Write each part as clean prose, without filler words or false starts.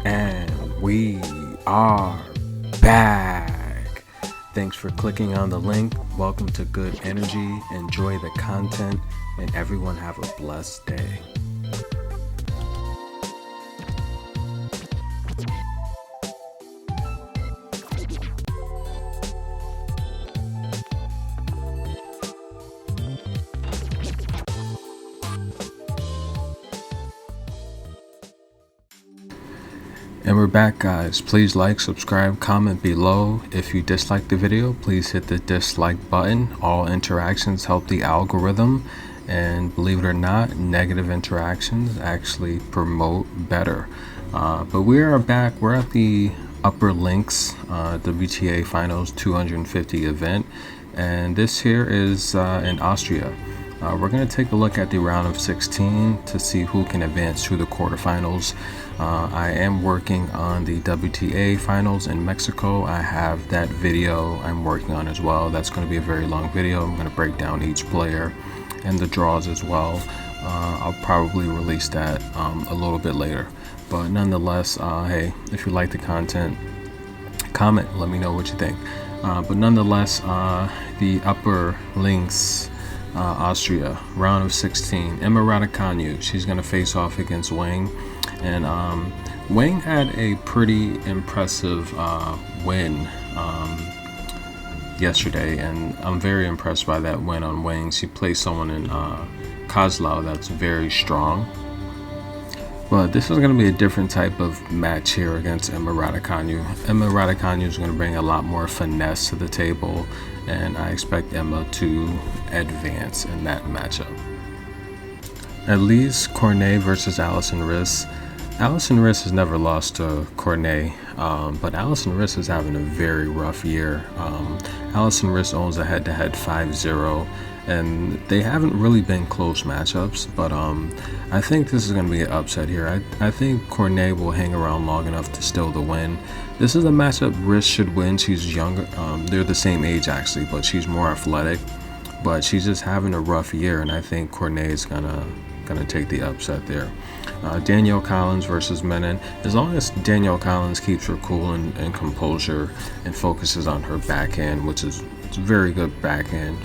And we are back. Thanks for clicking on the link. Welcome to Good Energy. Enjoy the content, and everyone have a blessed day. And we're back, guys. Please like, subscribe, comment below. If you dislike the video, please hit the dislike button. All interactions help the algorithm, and believe it or not, negative interactions actually promote better. But we are back. We're at the Upper Links WTA Finals 250 event, and this here is in Austria. We're going to take a look at the round of 16 to see who can advance to the quarterfinals. I am working on the WTA finals in Mexico. I have that video I'm working on as well. That's going to be a very long video. I'm going to break down each player and the draws as well. I'll probably release that a little bit later. But nonetheless, hey, if you like the content, comment, let me know what you think. But nonetheless, the Upper Links Austria, round of 16. Emma Raducanu, she's going to face off against Wang. And Wang had a pretty impressive win yesterday, and I'm very impressed by that win on Wang. She plays someone in Kozlov that's very strong. But this is going to be a different type of match here against Emma Raducanu. Emma Raducanu is going to bring a lot more finesse to the table, and I expect Emma to advance in that matchup. Elise Cornet versus Alison Riss. Alison Riss has never lost to Cornet, but Alison Riss is having a very rough year. Alison Riss owns a head-to-head 5-0, and they haven't really been close matchups, but I think this is going to be an upset here. I think Cornet will hang around long enough to steal the win. This is a matchup Riss should win. She's younger. They're the same age, actually, but she's more athletic, but she's just having a rough year, and I think Cornet is gonna take the upset there. Danielle Collins versus Menon. As long as Danielle Collins keeps her cool and composure and focuses on her backhand, which is a very good backhand,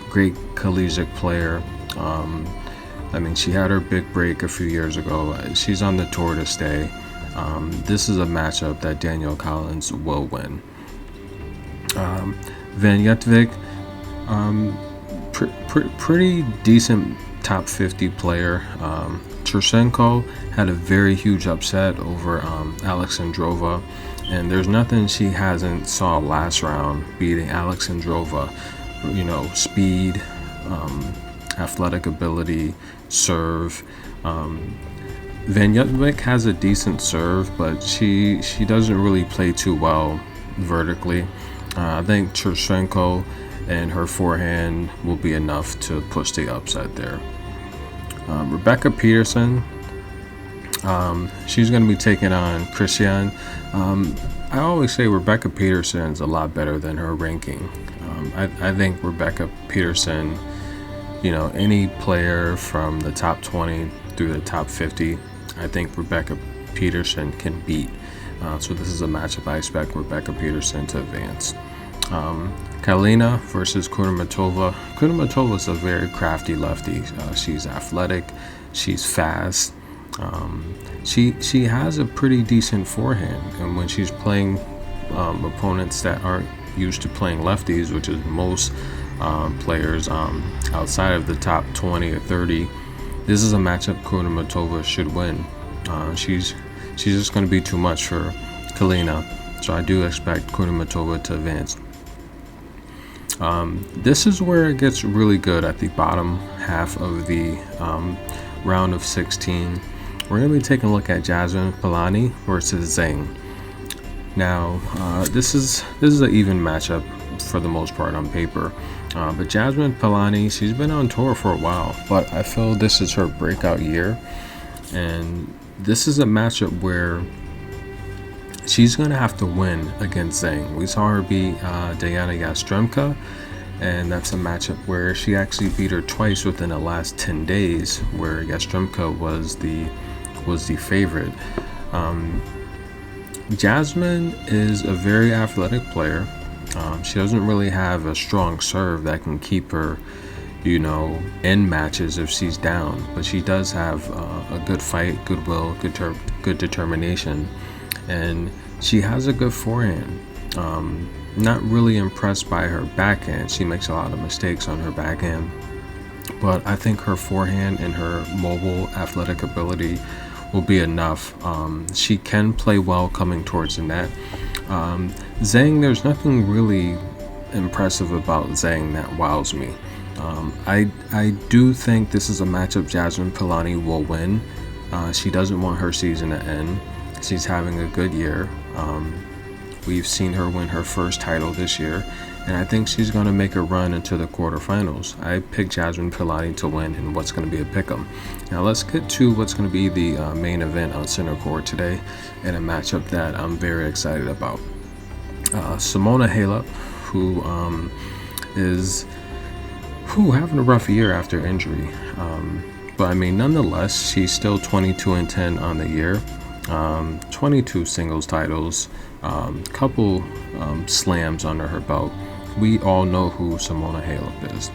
great collegiate player. I mean, she had her big break a few years ago. She's on the tour to stay. This is a matchup that Danielle Collins will win. Van Jetvik, pretty decent top 50 player. Tersenko had a very huge upset over Aliaksandra, and there's nothing she hasn't saw last round beating Aliaksandra. You know, speed, athletic ability, serve. Van Jetvik has a decent serve, but she doesn't really play too well vertically. I think Tersenko and her forehand will be enough to push the upset there. Rebecca Peterson, she's going to be taking on Christian. I always say Rebecca Peterson's a lot better than her ranking. I think Rebecca Peterson, you know, any player from the top 20 through the top 50, I think Rebecca Peterson can beat. So this is a matchup I expect Rebecca Peterson to advance. Kalina versus Kudermetova. Kudermetova is a very crafty lefty. She's athletic. She's fast. She has a pretty decent forehand, and when she's playing opponents that aren't used to playing lefties, which is most players outside of the top 20 or 30, this is a matchup Kudermetova should win. She's just going to be too much for Kalina, so I do expect Kudermetova to advance. This is where it gets really good at the bottom half of the round of 16. We're going to be taking a look at Jasmine Paolini versus Zhang. Now, this is an even matchup for the most part on paper. But Jasmine Paolini, she's been on tour for a while, but I feel this is her breakout year. And this is a matchup where she's going to have to win against Zhang. We saw her beat Diana Yastremka, and that's a matchup where she actually beat her twice within the last 10 days, where Yastremka was the favorite. Jasmine is a very athletic player. She doesn't really have a strong serve that can keep her, in matches if she's down. But she does have a good fight, goodwill, good determination, and she has a good forehand. Not really impressed by her backhand. She makes a lot of mistakes on her backhand, but I think her forehand and her mobile athletic ability will be enough. She can play well coming towards the net. Zhang, there's nothing really impressive about Zhang that wows me. I do think this is a matchup Jasmine Pilani will win. She doesn't want her season to end. She's having a good year. We've seen her win her first title this year, and I think she's going to make a run into the quarterfinals. I picked Jasmine Pilani to win in what's going to be a pick'em. Now let's get to what's going to be the main event on center court today, and a matchup that I'm very excited about. Simona Halep, who is having a rough year after injury, but I mean, nonetheless, she's still 22-10 on the year. 22 singles titles, couple slams under her belt. We all know who Simona Halep is.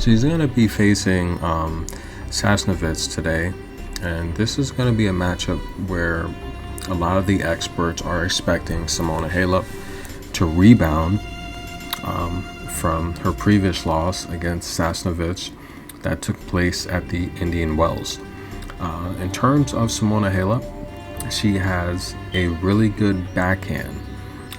She's going to be facing Sasnovich today, and this is going to be a matchup where a lot of the experts are expecting Simona Halep to rebound from her previous loss against Sasnovich that took place at the Indian Wells. In terms of Simona Halep, she has a really good backhand.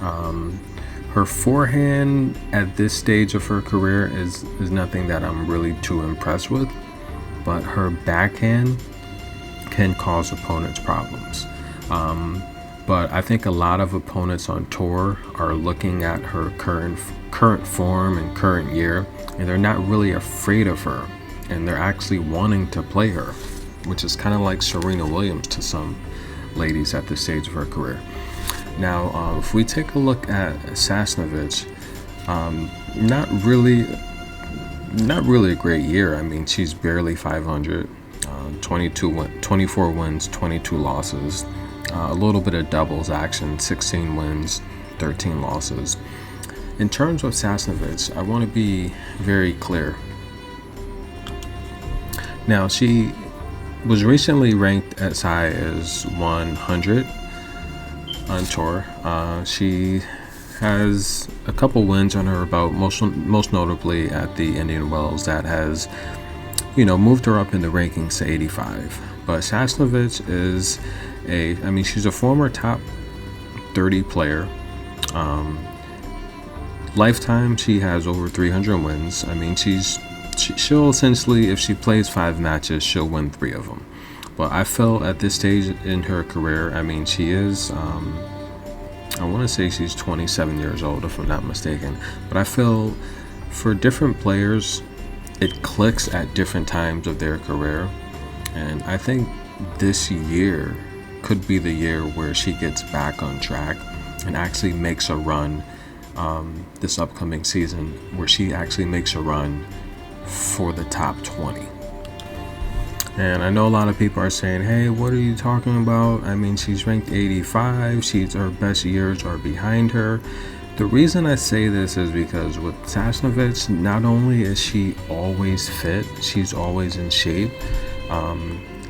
Her forehand at this stage of her career is nothing that I'm really too impressed with, but her backhand can cause opponents problems. But I think a lot of opponents on tour are looking at her current form and current year, and they're not really afraid of her, and they're actually wanting to play her, which is kind of like Serena Williams to some ladies at this stage of her career. Now, if we take a look at Sasnovich, not really a great year. I mean, she's barely 500, 24 wins, 22 losses, a little bit of doubles action, 16 wins, 13 losses. In terms of Sasnovich, I want to be very clear. Now, she was recently ranked as high as 100 on tour. She has a couple wins on her belt, most notably at the Indian Wells, that has, moved her up in the rankings to 85. But Sasnovich is she's a former top 30 player. Lifetime, she has over 300 wins. I mean, she'll essentially, if she plays 5 matches, she'll win 3 of them. But I feel at this stage in her career, I mean, she is, I want to say she's 27 years old, if I'm not mistaken. But I feel for different players, it clicks at different times of their career. And I think this year could be the year where she gets back on track and actually makes a run this upcoming season, where she actually makes a run for the top 20. And I know a lot of people are saying, hey, what are you talking about? I mean, she's ranked 85. Her best years are behind her. The reason I say this is because with Sasnovich, not only is she always fit, she's always in shape.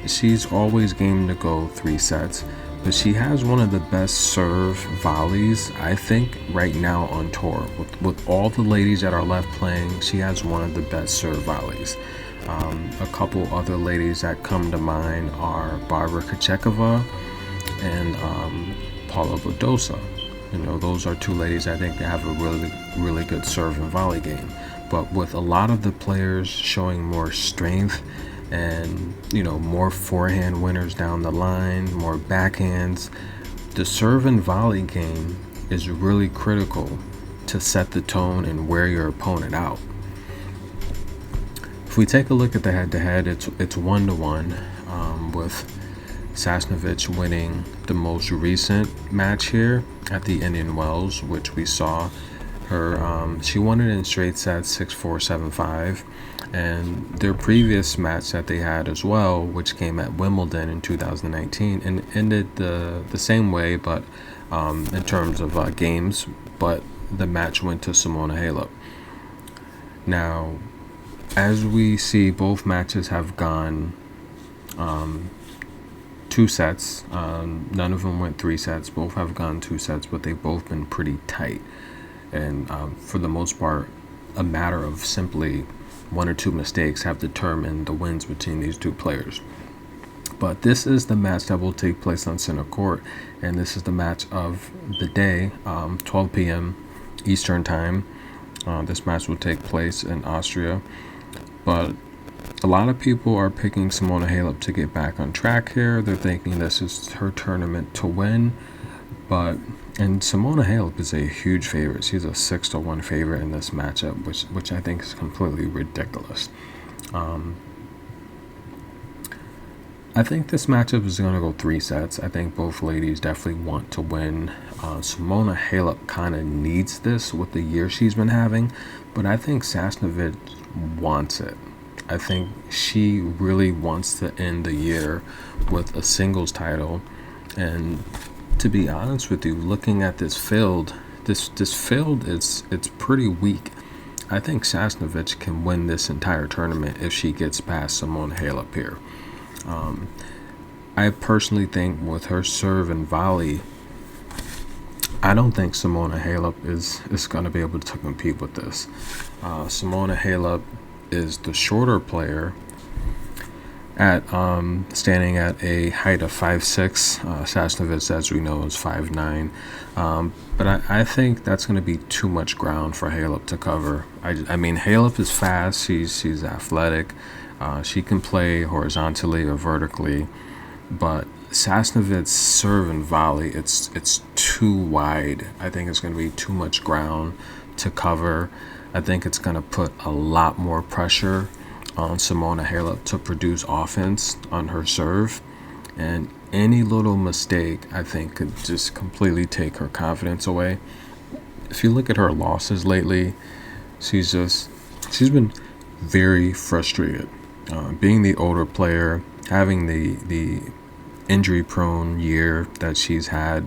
She's always game to go 3 sets, but she has one of the best serve volleys, I think, right now on tour. With all the ladies that are left playing, she has one of the best serve volleys. A couple other ladies that come to mind are Barbara Kochekova and Paula Badosa. Those are 2 ladies I think that have a really, really good serve and volley game. But with a lot of the players showing more strength and, more forehand winners down the line, more backhands, the serve and volley game is really critical to set the tone and wear your opponent out. If we take a look at the head-to-head, it's 1-1, with Sasnovich winning the most recent match here at the Indian Wells, which we saw She won it in straight sets, 6-4, 7-5. And their previous match that they had as well, which came at Wimbledon in 2019, and ended the same way, but in terms of games, but the match went to Simona Halep. Now, as we see, both matches have gone 2 sets. None of them went 3 sets. Both have gone 2 sets, but they've both been pretty tight. And for the most part, a matter of simply 1 or 2 mistakes have determined the wins between these 2 players. But this is the match that will take place on center court, and this is the match of the day, 12 p.m. Eastern time. This match will take place in Austria, but a lot of people are picking Simona Halep to get back on track here. They're thinking this is her tournament to win, and Simona Halep is a huge favorite. She's a 6-1 favorite in this matchup, which I think is completely ridiculous. I think this matchup is going to go 3 sets. I think both ladies definitely want to win. Simona Halep kind of needs this with the year she's been having, but I think Sasnovich wants it. I think she really wants to end the year with a singles title. And to be honest with you, looking at this field, this field it's pretty weak. I think Sasnovich can win this entire tournament if she gets past Simona Halep here. I personally think with her serve and volley, I don't think Simona Halep is going to be able to compete with this. Simona Halep is the shorter player at standing at a height of 5'6". Sasnovich, as we know, is 5'9". But I think that's going to be too much ground for Halep to cover. I mean, Halep is fast. She's athletic. She can play horizontally or vertically, but Sasnovich's serve and volley, it's too wide. I think it's going to be too much ground to cover. I think it's going to put a lot more pressure on Simona Halep to produce offense on her serve, and any little mistake, I think, could just completely take her confidence away. If you look at her losses lately, she's been very frustrated. Being the older player, having the injury-prone year that she's had,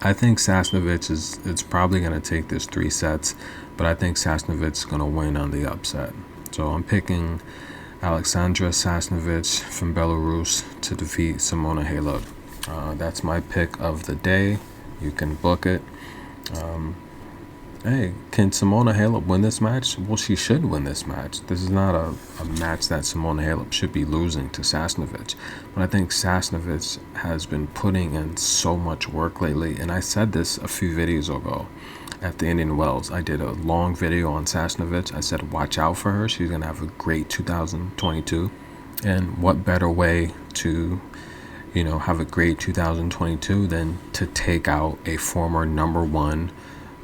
I think Sasnovich is probably going to take this 3 sets, but I think Sasnovich's going to win on the upset. So I'm picking Aliaksandra Sasnovich from Belarus to defeat Simona Halep. That's my pick of the day. You can book it. Hey, can Simona Halep win this match? Well, she should win this match. This is not a match that Simona Halep should be losing to Sasnovich. But I think Sasnovich has been putting in so much work lately. And I said this a few videos ago at the Indian Wells. I did a long video on Sasnovich. I said, watch out for her. She's going to have a great 2022. And what better way to, have a great 2022 than to take out a former #1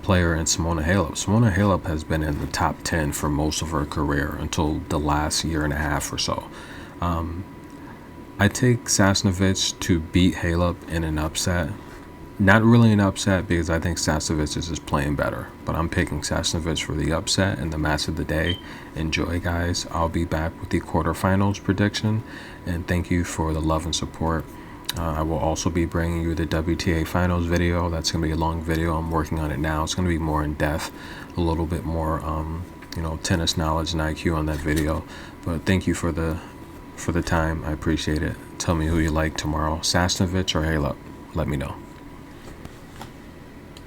player in Simona Halep. Simona Halep has been in the top 10 for most of her career until the last year and a half or so. I take Sasnovich to beat Halep in an upset. Not really an upset because I think Sasnovich is just playing better, but I'm picking Sasnovich for the upset and the match of the day. Enjoy, guys. I'll be back with the quarterfinals prediction, and thank you for the love and support. I will also be bringing you the WTA Finals video. That's going to be a long video. I'm working on it now. It's going to be more in depth, a little bit more, tennis knowledge and IQ on that video. But thank you for the time. I appreciate it. Tell me who you like tomorrow, Sasnovich or Halep. Let me know.